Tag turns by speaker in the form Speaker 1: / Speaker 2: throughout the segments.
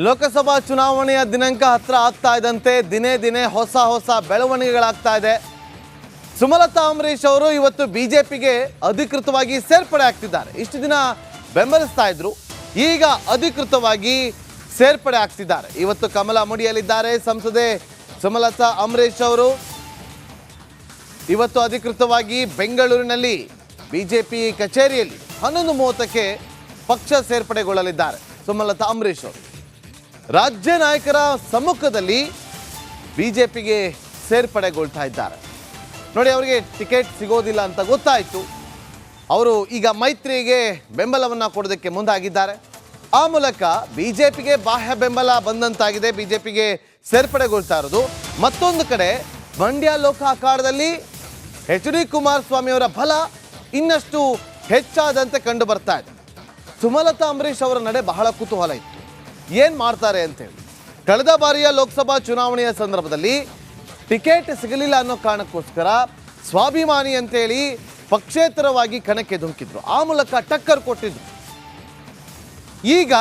Speaker 1: ಲೋಕಸಭಾ ಚುನಾವಣೆಯ ದಿನಾಂಕ ಹತ್ರ ಆಗ್ತಾ ಇದ್ದಂತೆ ದಿನೇ ದಿನೇ ಹೊಸ ಬೆಳವಣಿಗೆಗಳಾಗ್ತಾ ಇದೆ. ಸುಮಲತಾ ಅಂಬರೀಶ್ ಅವರು ಇವತ್ತು ಬಿಜೆಪಿಗೆ ಅಧಿಕೃತವಾಗಿ ಸೇರ್ಪಡೆ ಆಗ್ತಿದ್ದಾರೆ. ಇಷ್ಟು ದಿನ ಬೆಂಬಲಿಸ್ತಾ ಇದ್ರು, ಈಗ ಅಧಿಕೃತವಾಗಿ ಸೇರ್ಪಡೆ ಆಗ್ತಿದ್ದಾರೆ. ಇವತ್ತು ಕಮಲ ಮುಡಿಯಲಿದ್ದಾರೆ ಸಂಸದೆ ಸುಮಲತಾ ಅಂಬರೀಶ್ ಅವರು. ಇವತ್ತು ಅಧಿಕೃತವಾಗಿ ಬೆಂಗಳೂರಿನಲ್ಲಿ ಬಿಜೆಪಿ ಕಚೇರಿಯಲ್ಲಿ 11:30ಕ್ಕೆ ಪಕ್ಷ ಸೇರ್ಪಡೆಗೊಳ್ಳಲಿದ್ದಾರೆ ಸುಮಲತಾ ಅಂಬರೀಶ್ ಅವರು. ರಾಜ್ಯ ನಾಯಕರ ಸಮ್ಮುಖದಲ್ಲಿ ಬಿಜೆಪಿಗೆ ಸೇರ್ಪಡೆಗೊಳ್ತಾ ಇದ್ದಾರೆ. ನೋಡಿ, ಅವರಿಗೆ ಟಿಕೆಟ್ ಸಿಗೋದಿಲ್ಲ ಅಂತ ಗೊತ್ತಾಯಿತು. ಅವರು ಈಗ ಮೈತ್ರಿಗೆ ಬೆಂಬಲವನ್ನು ಕೊಡೋದಕ್ಕೆ ಮುಂದಾಗಿದ್ದಾರೆ. ಆ ಮೂಲಕ ಬಿಜೆಪಿಗೆ ಬಾಹ್ಯ ಬೆಂಬಲ ಬಂದಂತಾಗಿದೆ. ಬಿಜೆಪಿಗೆ ಸೇರ್ಪಡೆಗೊಳ್ತಾ ಇರೋದು. ಮತ್ತೊಂದು ಕಡೆ ಮಂಡ್ಯ ಲೋಕ ಅಖಾಡದಲ್ಲಿ HD ಕುಮಾರಸ್ವಾಮಿ ಅವರ ಬಲ ಇನ್ನಷ್ಟು ಹೆಚ್ಚಾದಂತೆ ಕಂಡು ಬರ್ತಾ ಇದೆ. ಸುಮಲತಾ ಅಂಬರೀಶ್ ಅವರ ನಡೆ ಬಹಳ ಕುತೂಹಲ ಇತ್ತು. ಏನು ಮಾಡ್ತಾರೆ ಅಂತೇಳಿ ಕಳೆದ ಬಾರಿಯ ಲೋಕಸಭಾ ಚುನಾವಣೆಯ ಸಂದರ್ಭದಲ್ಲಿ ಟಿಕೆಟ್ ಸಿಗಲಿಲ್ಲ ಅನ್ನೋ ಕಾರಣಕ್ಕೋಸ್ಕರ ಸ್ವಾಭಿಮಾನಿ ಅಂತೇಳಿ ಪಕ್ಷೇತರವಾಗಿ ಕಣಕ್ಕೆ ಧುಮುಕಿದ್ರು. ಆ ಮೂಲಕ ಟಕ್ಕರ್ ಕೊಟ್ಟಿದ್ರು. ಈಗ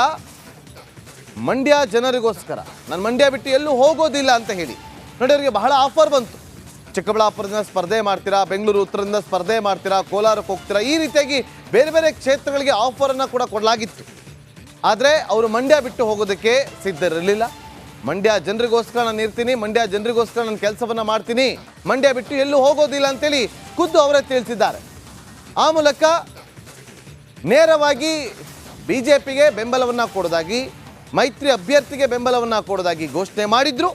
Speaker 1: ಮಂಡ್ಯ ಜನರಿಗೋಸ್ಕರ ನಾನು ಮಂಡ್ಯ ಬಿಟ್ಟು ಎಲ್ಲೂ ಹೋಗೋದಿಲ್ಲ ಅಂತ ಹೇಳಿ ನೋಡಿ, ಅವರಿಗೆ ಬಹಳ ಆಫರ್ ಬಂತು. ಚಿಕ್ಕಬಳ್ಳಾಪುರದಿಂದ ಸ್ಪರ್ಧೆ ಮಾಡ್ತೀರಾ, ಬೆಂಗಳೂರು ಉತ್ತರದಿಂದ ಸ್ಪರ್ಧೆ ಮಾಡ್ತೀರಾ, ಕೋಲಾರಕ್ಕೆ ಹೋಗ್ತೀರಾ, ಈ ರೀತಿಯಾಗಿ ಬೇರೆ ಬೇರೆ ಕ್ಷೇತ್ರಗಳಿಗೆ ಆಫರನ್ನು ಕೂಡ ಕೊಡಲಾಗಿತ್ತು. ಆದರೆ ಅವರು ಮಂಡ್ಯ ಬಿಟ್ಟು ಹೋಗೋದಕ್ಕೆ ಸಿದ್ಧರಿರಲಿಲ್ಲ. ಮಂಡ್ಯ ಜನರಿಗೋಸ್ಕರ ನಾನು ಇರ್ತೀನಿ, ಮಂಡ್ಯ ಜನರಿಗೋಸ್ಕರ ನಾನು ಕೆಲಸವನ್ನು ಮಾಡ್ತೀನಿ, ಮಂಡ್ಯ ಬಿಟ್ಟು ಎಲ್ಲೂ ಹೋಗೋದಿಲ್ಲ ಅಂತೇಳಿ ಖುದ್ದು ಅವರೇ ತಿಳಿಸಿದ್ದಾರೆ. ಆ ಮೂಲಕ ನೇರವಾಗಿ ಬಿಜೆಪಿಗೆ ಬೆಂಬಲವನ್ನು ಕೊಡೋದಾಗಿ, ಮೈತ್ರಿ ಅಭ್ಯರ್ಥಿಗೆ ಬೆಂಬಲವನ್ನು ಕೊಡೋದಾಗಿ ಘೋಷಣೆ ಮಾಡಿದ್ರು.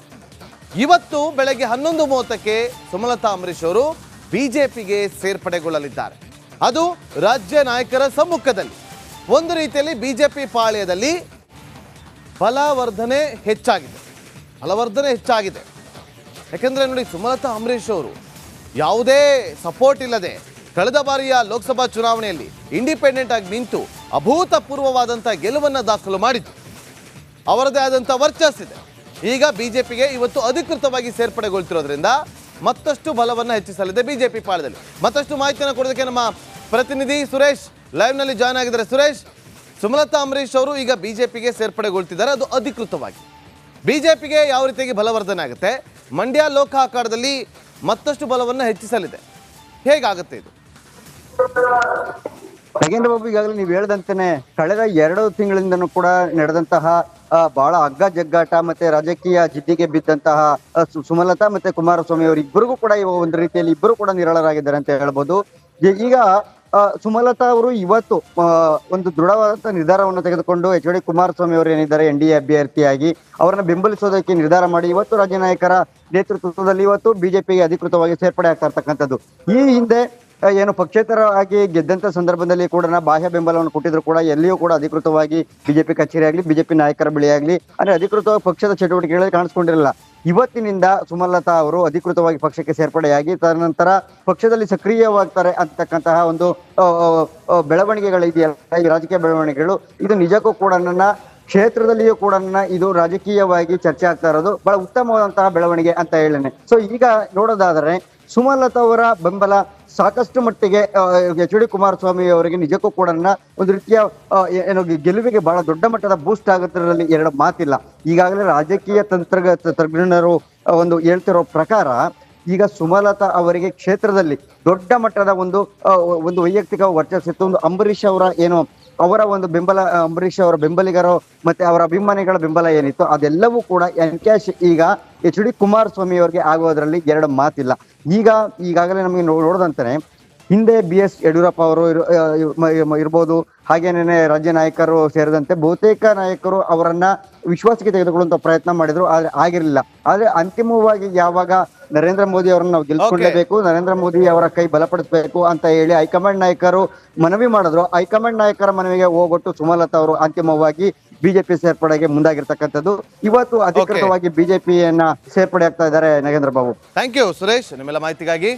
Speaker 1: ಇವತ್ತು ಬೆಳಗ್ಗೆ 11:30ಕ್ಕೆ ಸುಮಲತಾ ಅಂಬರೀಶ್ ಅವರು ಬಿಜೆಪಿಗೆ ಸೇರ್ಪಡೆಗೊಳ್ಳಲಿದ್ದಾರೆ. ಅದು ರಾಜ್ಯ ನಾಯಕರ ಸಮ್ಮುಖದಲ್ಲಿ. ಒಂದು ರೀತಿಯಲ್ಲಿ ಬಿಜೆಪಿ ಪಾಳ್ಯದಲ್ಲಿ ಬಲವರ್ಧನೆ ಹೆಚ್ಚಾಗಿದೆ. ಯಾಕೆಂದರೆ ನೋಡಿ, ಸುಮಲತಾ ಅಂಬರೀಶ್ ಅವರು ಯಾವುದೇ ಸಪೋರ್ಟ್ ಇಲ್ಲದೆ ಕಳೆದ ಬಾರಿಯ ಲೋಕಸಭಾ ಚುನಾವಣೆಯಲ್ಲಿ ಇಂಡಿಪೆಂಡೆಂಟ್ ಆಗಿ ನಿಂತು ಅಭೂತಪೂರ್ವವಾದಂಥ ಗೆಲುವನ್ನು ದಾಖಲು ಮಾಡಿದ್ದು. ಅವರದೇ ಆದಂಥ ವರ್ಚಸ್ಸಿದೆ. ಈಗ ಬಿಜೆಪಿಗೆ ಇವತ್ತು ಅಧಿಕೃತವಾಗಿ ಸೇರ್ಪಡೆಗೊಳ್ತಿರೋದ್ರಿಂದ ಮತ್ತಷ್ಟು ಬಲವನ್ನು ಹೆಚ್ಚಿಸಲಿದೆ ಬಿಜೆಪಿ ಪಾಳ್ಯದಲ್ಲಿ. ಮತ್ತಷ್ಟು ಮಾಹಿತಿಯನ್ನು ಕೊಡೋದಕ್ಕೆ ನಮ್ಮ ಪ್ರತಿನಿಧಿ ಸುರೇಶ್ ಲೈವ್ನಲ್ಲಿ ಜಾಯ್ನ್ ಆಗಿದ್ದಾರೆ. ಸುರೇಶ್, ಸುಮಲತಾ ಅಂಬರೀಶ್ ಅವರು ಈಗ ಬಿಜೆಪಿಗೆ ಸೇರ್ಪಡೆಗೊಳ್ತಿದ್ದಾರೆ, ಅದು ಅಧಿಕೃತವಾಗಿ. ಬಿಜೆಪಿಗೆ ಯಾವ ರೀತಿಯಾಗಿ ಬಲವರ್ಧನೆ ಆಗುತ್ತೆ? ಮಂಡ್ಯ ಲೋಕ ಅಖಾಡದಲ್ಲಿ ಮತ್ತಷ್ಟು ಬಲವನ್ನು ಹೆಚ್ಚಿಸಲಿದೆ. ಹೇಗಾಗುತ್ತೆ ಇದು?
Speaker 2: ನಾಗೇಂದ್ರ ಬಾಬು, ಈಗಾಗಲೇ ನೀವು ಹೇಳ್ದಂತೆನೆ ಕಳೆದ 2 ತಿಂಗಳಿಂದನೂ ಕೂಡ ನಡೆದಂತಹ ಬಹಳ ಹಗ್ಗ ಜಗ್ಗಾಟ ಮತ್ತೆ ರಾಜಕೀಯ ಜಿದ್ದಿಗೆ ಬಿದ್ದಂತಹ ಸುಮಲತಾ ಮತ್ತೆ ಕುಮಾರಸ್ವಾಮಿ ಅವರು ಇಬ್ಬರಿಗೂ ಕೂಡ ಒಂದು ರೀತಿಯಲ್ಲಿ ಇಬ್ಬರು ಕೂಡ ನಿರಾಳರಾಗಿದ್ದಾರೆ ಅಂತ ಹೇಳ್ಬೋದು. ಈಗ ಸುಮಲತಾ ಅವರು ಇವತ್ತು ಒಂದು ದೃಢವಾದಂತಹ ನಿರ್ಧಾರವನ್ನು ತೆಗೆದುಕೊಂಡು HD ಕುಮಾರಸ್ವಾಮಿ ಅವರು ಏನಿದ್ದಾರೆ NDA ಅಭ್ಯರ್ಥಿಯಾಗಿ ಅವರನ್ನ ಬೆಂಬಲಿಸೋದಕ್ಕೆ ನಿರ್ಧಾರ ಮಾಡಿ ಇವತ್ತು ರಾಜ್ಯ ನಾಯಕರ ನೇತೃತ್ವದಲ್ಲಿ ಇವತ್ತು ಬಿಜೆಪಿಗೆ ಅಧಿಕೃತವಾಗಿ ಸೇರ್ಪಡೆ ಆಗ್ತಾ ಇರ್ತಕ್ಕಂಥದ್ದು. ಈ ಹಿಂದೆ ಏನು ಪಕ್ಷೇತರವಾಗಿ ಗೆದ್ದಂತ ಸಂದರ್ಭದಲ್ಲಿ ಕೂಡ ಬಾಹ್ಯ ಬೆಂಬಲವನ್ನು ಕೊಟ್ಟಿದ್ರು ಕೂಡ ಎಲ್ಲಿಯೂ ಕೂಡ ಅಧಿಕೃತವಾಗಿ ಬಿಜೆಪಿ ಕಚೇರಿ ಆಗ್ಲಿ, ಬಿಜೆಪಿ ನಾಯಕರ ಬಳಿ ಆಗ್ಲಿ ಅಂದ್ರೆ ಅಧಿಕೃತವಾಗಿ ಪಕ್ಷದ ಚಟುವಟಿಕೆಗಳಲ್ಲಿ ಕಾಣಿಸ್ಕೊಂಡಿರಲಿಲ್ಲ. ಇವತ್ತಿನಿಂದ ಸುಮಲತಾ ಅವರು ಅಧಿಕೃತವಾಗಿ ಪಕ್ಷಕ್ಕೆ ಸೇರ್ಪಡೆಯಾಗಿ ತದನಂತರ ಪಕ್ಷದಲ್ಲಿ ಸಕ್ರಿಯವಾಗ್ತಾರೆ ಅಂತಕ್ಕಂತಹ ಒಂದು ಬೆಳವಣಿಗೆಗಳಿದೆಯಲ್ಲ, ಈ ರಾಜಕೀಯ ಬೆಳವಣಿಗೆಗಳು, ಇದು ನಿಜಕ್ಕೂ ಕೂಡ ನನ್ನ ಕ್ಷೇತ್ರದಲ್ಲಿಯೂ ಕೂಡ ಇದು ರಾಜಕೀಯವಾಗಿ ಚರ್ಚೆ ಆಗ್ತಾ ಇರೋದು ಬಹಳ ಉತ್ತಮವಾದಂತಹ ಬೆಳವಣಿಗೆ ಅಂತ ಹೇಳೇನೆ. ಸೊ ಈಗ ನೋಡೋದಾದ್ರೆ ಸುಮಲತಾ ಅವರ ಬೆಂಬಲ ಸಾಕಷ್ಟು ಮಟ್ಟಿಗೆ HD ಕುಮಾರಸ್ವಾಮಿ ಅವರಿಗೆ ನಿಜಕ್ಕೂ ಕೂಡ ಒಂದು ರೀತಿಯ ಏನು ಗೆಲುವಿಗೆ ಬಹಳ ದೊಡ್ಡ ಮಟ್ಟದ ಬೂಸ್ಟ್ ಆಗುತ್ತಿರೋದ್ರಲ್ಲಿ 2 ಮಾತಿಲ್ಲ. ಈಗಾಗಲೇ ರಾಜಕೀಯ ತಜ್ಞರು ಒಂದು ಹೇಳ್ತಿರೋ ಪ್ರಕಾರ ಈಗ ಸುಮಲತಾ ಅವರಿಗೆ ಕ್ಷೇತ್ರದಲ್ಲಿ ದೊಡ್ಡ ಮಟ್ಟದ ಒಂದು ವೈಯಕ್ತಿಕ ವರ್ಚಸ್ಸಿತ್ತು. ಒಂದು ಅಂಬರೀಶ್ ಅವರ ಏನು ಅವರ ಒಂದು ಬೆಂಬಲ, ಅಂಬರೀಶ್ ಅವರ ಬೆಂಬಲಿಗರು ಮತ್ತೆ ಅವರ ಅಭಿಮಾನಿಗಳ ಬೆಂಬಲ ಏನಿತ್ತು ಅದೆಲ್ಲವೂ ಕೂಡ ಎನ್ಕ್ಯಾಶ್ ಈಗ HD ಕುಮಾರಸ್ವಾಮಿ ಅವರಿಗೆ ಆಗೋದ್ರಲ್ಲಿ 2 ಮಾತಿಲ್ಲ. ಈಗಾಗಲೇ ನಮಗೆ ನೋಡೋದಂತಾನೆ ಹಿಂದೆ BS ಯಡಿಯೂರಪ್ಪ ಅವರು ಇರ್ಬೋದು, ಹಾಗೇನೇ ರಾಜ್ಯ ನಾಯಕರು ಸೇರಿದಂತೆ ಬಹುತೇಕ ನಾಯಕರು ಅವರನ್ನ ವಿಶ್ವಾಸಕ್ಕೆ ತೆಗೆದುಕೊಳ್ಳುವಂತ ಪ್ರಯತ್ನ ಮಾಡಿದ್ರು, ಆದ್ರೆ ಆಗಿರಲಿಲ್ಲ. ಆದ್ರೆ ಅಂತಿಮವಾಗಿ ಯಾವಾಗ ನರೇಂದ್ರ ಮೋದಿ ಅವರನ್ನ ನಾವು ಗೆಲ್ಸ್ಕೊಳ್ಳೇಬೇಕು, ನರೇಂದ್ರ ಮೋದಿ ಅವರ ಕೈ ಬಲಪಡಿಸಬೇಕು ಅಂತ ಹೇಳಿ ಹೈಕಮಾಂಡ್ ನಾಯಕರು ಮನವಿ ಮಾಡಿದ್ರು. ಹೈಕಮಾಂಡ್ ನಾಯಕರ ಮನವಿಗೆ ಹೋಗೊಟ್ಟು ಸುಮಲತಾ ಅವರು ಅಂತಿಮವಾಗಿ ಬಿಜೆಪಿ ಸೇರ್ಪಡೆಗೆ ಮುಂದಾಗಿರ್ತಕ್ಕಂಥದ್ದು. ಇವತ್ತು ಅಧಿಕೃತವಾಗಿ ಬಿಜೆಪಿಯನ್ನ ಸೇರ್ಪಡೆ ಆಗ್ತಾ ಇದ್ದಾರೆ. ನಾಗೇಂದ್ರ ಬಾಬು,
Speaker 1: ಥ್ಯಾಂಕ್ ಯು ಸುರೇಶ್, ನಿಮ್ಮೆಲ್ಲ ಮಾಹಿತಿಗಾಗಿ.